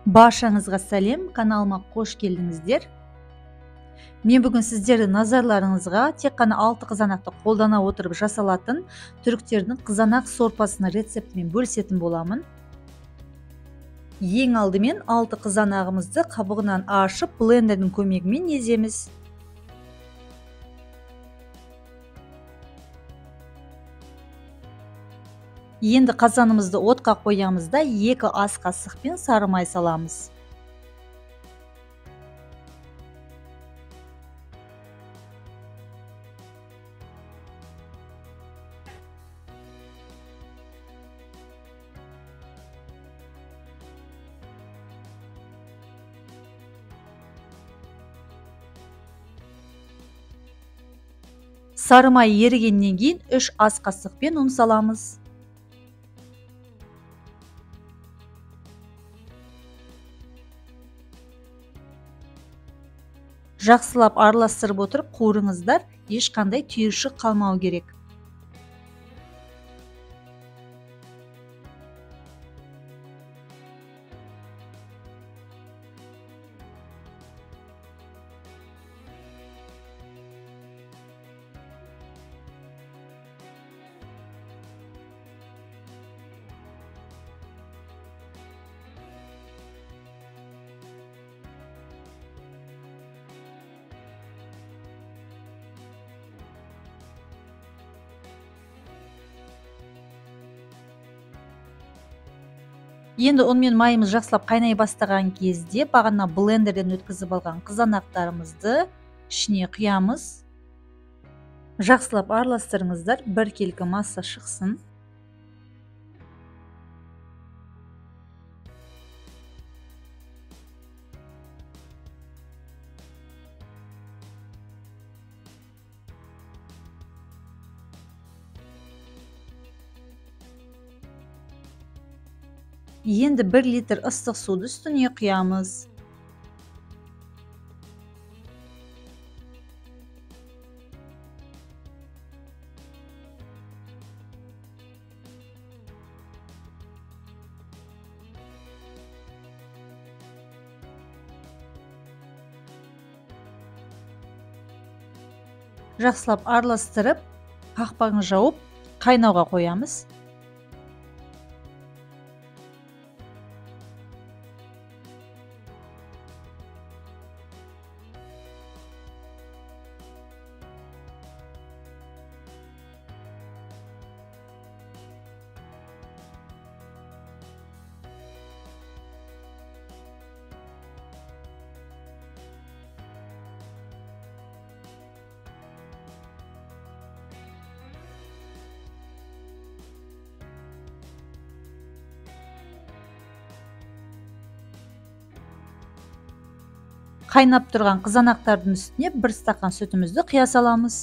Баршаңызға сәлем, каналыма қош келдіңіздер. Мен бүгін сіздердің назарларыңызға тек қана 6 қызанақты қолдана отырып жасалатын түріктердің қызанақ сорпасының рецептімен бөлісетін боламын. Ең алдымен 6 қызанағымызды қабығынан ашып, блендердің көмегімен еземіз. Енді қазанымызды отқа қоямыз да 2 ас қасықпен сары май саламыз. Сары май ерігеннен кейін 3 ас қасықпен ұн саламыз. Жақсылап араластырып отырып қуырыңыздар, ешқандай түйіршік қалмау керек. Енді ұн мен майымыз жақсылап қайнай бастаған кезде бағана блендерден өткізіп алған қызанақтарымызды ішіне құямыз. Жақсылап араластырыңыздар, біркелкі масса шықсын. Енді 1 литр ыстық суды үстіне құямыз. Жақсылап араластырып, қақпағын жауып, қайнауға қоямыз. Қайнап тұрған қызанақтардың үстіне 1 стакан сүтімізді құя саламыз.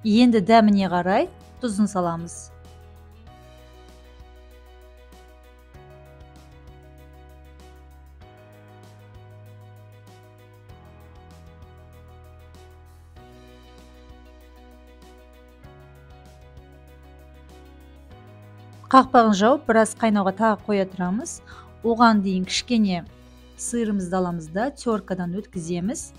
Енді дәміне қарай тұзын саламыз. Қақпағын жауып, біраз қайнауға тағы қоя тұрамыз. Оған дейін кішкене сырымызды аламыз да теркадан өткіземіз.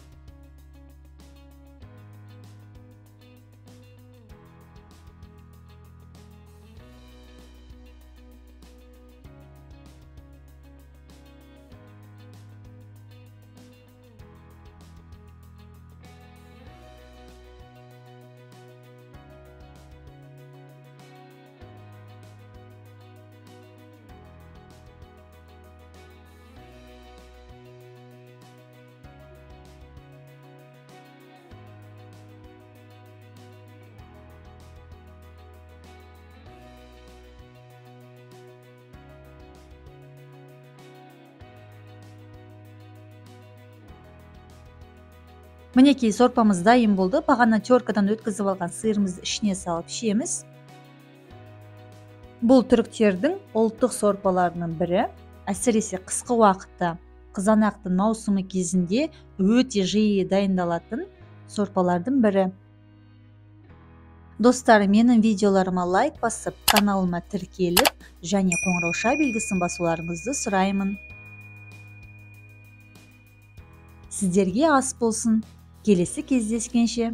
Мінекей сорпамыз дайын болды. Бағана теркадан өткізіп алған сиырымызды ішіне салып ішеміз. Бұл түріктердің ұлттық сорпаларының бірі. Әсіресе қысқы уақытта қызанақтың маусымы кезінде өте жиі дайындалатын сорпалардың бірі. Достар, менің видеоларыма лайк басып, каналыма тіркеліп, және қоңырауша белгісін басуларыңызды сұраймын. Сіздерге ас болсын. Келесі кездескенше.